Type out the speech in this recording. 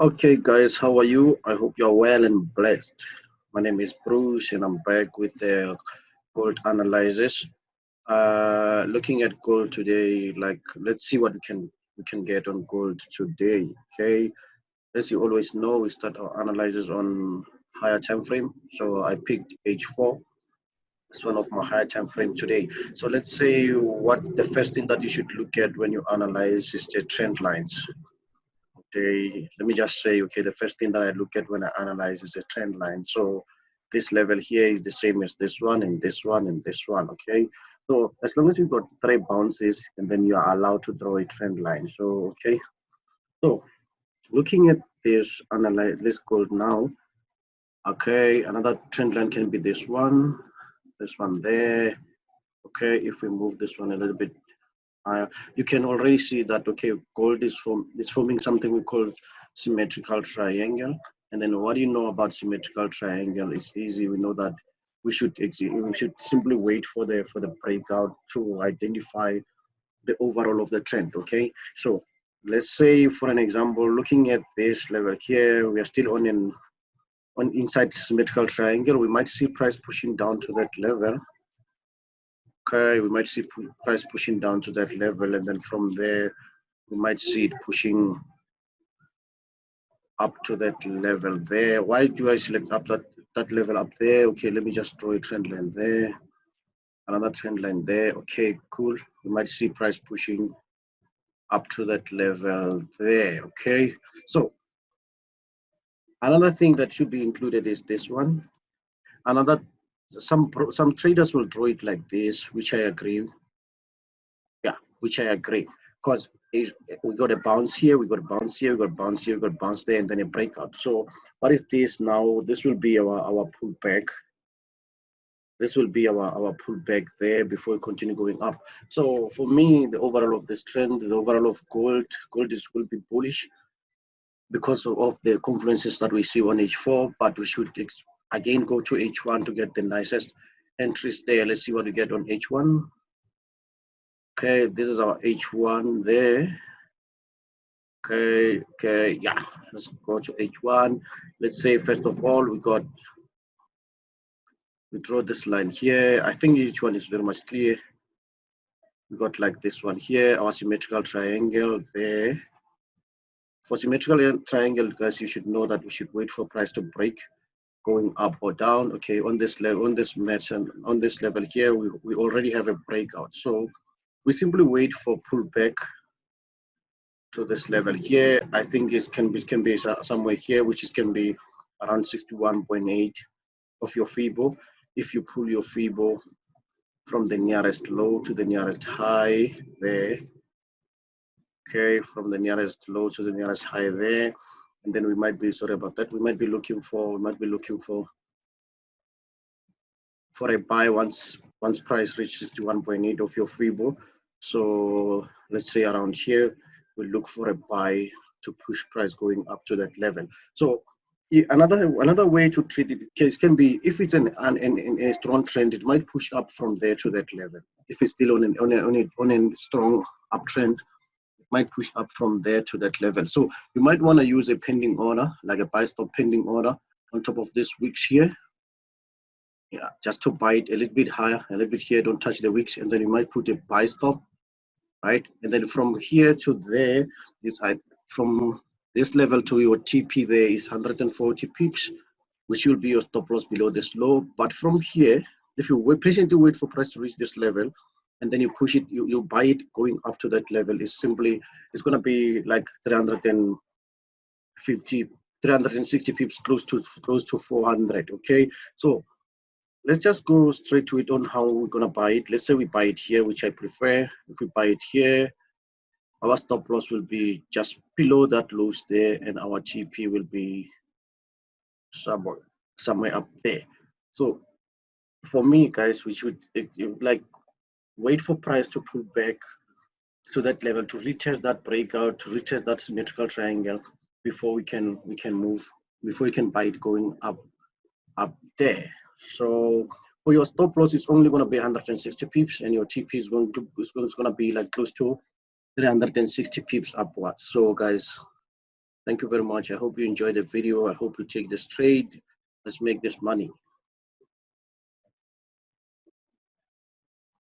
Okay, guys, how are you? I hope you're well and blessed. My name is Bruce, and I'm back with the gold analysis. Looking at gold today, like let's see what we can get on gold today. Okay, as you always know, we start our analysis on higher time frame. So I picked H4 as one of my higher time frame today. So let's say what the first thing that you should look at when you analyze is the trend lines. Okay, let me just say, okay, the first thing that I look at when I analyze is a trend line. So this level here is the same as this one and this one and this one, okay? So as long as you've got three bounces, and then you are allowed to draw a trend line. So, okay, so looking at this analyze this gold now, okay, another trend line can be this one there, okay? If we move this one a little bit you can already see that okay, gold is forming something we call symmetrical triangle. And then what do you know about symmetrical triangle? It's easy. We know that we should simply wait for the breakout to identify the overall of the trend. Okay, so let's say for an example, looking at this level here, we are still on inside symmetrical triangle. We might see price pushing down to that level. Okay, we might see price pushing down to that level, and then from there we might see it pushing up to that level there. Why do I select up that level up there? Okay, let me just draw a trend line there, another trend line there. Okay, cool. We might see price pushing up to that level there. Okay, so another thing that should be included is this one. Another some traders will draw it like this, which I agree. Yeah, which I agree. Because we got a bounce here, we got a bounce here, we got a bounce here, we got a bounce there, and then a breakout. So what is this now? This will be our pullback. This will be our pullback there before we continue going up. So for me, the overall of this trend, the overall of gold will be bullish because of the confluences that we see on H4, but we should again go to H1 to get the nicest entries there. Let's see what we get on H1. Okay, this is our H1 there. Okay, yeah, let's go to H1. Let's say first of all we draw this line here. I think H1 is very much clear. We got like this one here, our symmetrical triangle there. For symmetrical triangle, guys, you should know that we should wait for price to break, going up or down. Okay, on this level, on this match, and on this level here, we already have a breakout. So we simply wait for pullback to this level here. I think it can be somewhere here, which is can be around 61.8 of your Fibo. If you pull your Fibo from the nearest low to the nearest high there, okay, from the nearest low to the nearest high there, and then we might be sorry about that. We might be looking for a buy once price reaches 61.8 of your Fibo. So let's say around here, we look for a buy to push price going up to that level. So another way to treat it can be if it's a strong trend, it might push up from there to that level. If it's still on a strong uptrend, it might push up from there to that level. So you might want to use a pending order, like a buy stop pending order on top of this wicks here. Yeah, just to buy it a little bit higher, a little bit here, don't touch the wicks, and then you might put a buy stop, right? And then from here to there is from this level to your TP there is 140 pips, which will be your stop loss below this low. But from here, if you patiently wait for price to reach this level, and then you push it, you buy it going up to that level, it's going to be like 360 pips, close to 400. Okay, so let's just go straight to it on how we're going to buy it. Let's say we buy it here, which I prefer. If we buy it here, our stop loss will be just below that lows there, and our GP will be somewhere up there. So for me, guys, we should like wait for price to pull back to that level, to retest that breakout, to retest that symmetrical triangle before we can move, before we can buy it going up there. So for your stop loss, it's only going to be 160 pips, and your TP is going to be like close to 360 pips upwards. So guys, Thank you very much. I hope you enjoyed the video. I hope you take this trade. Let's make this money.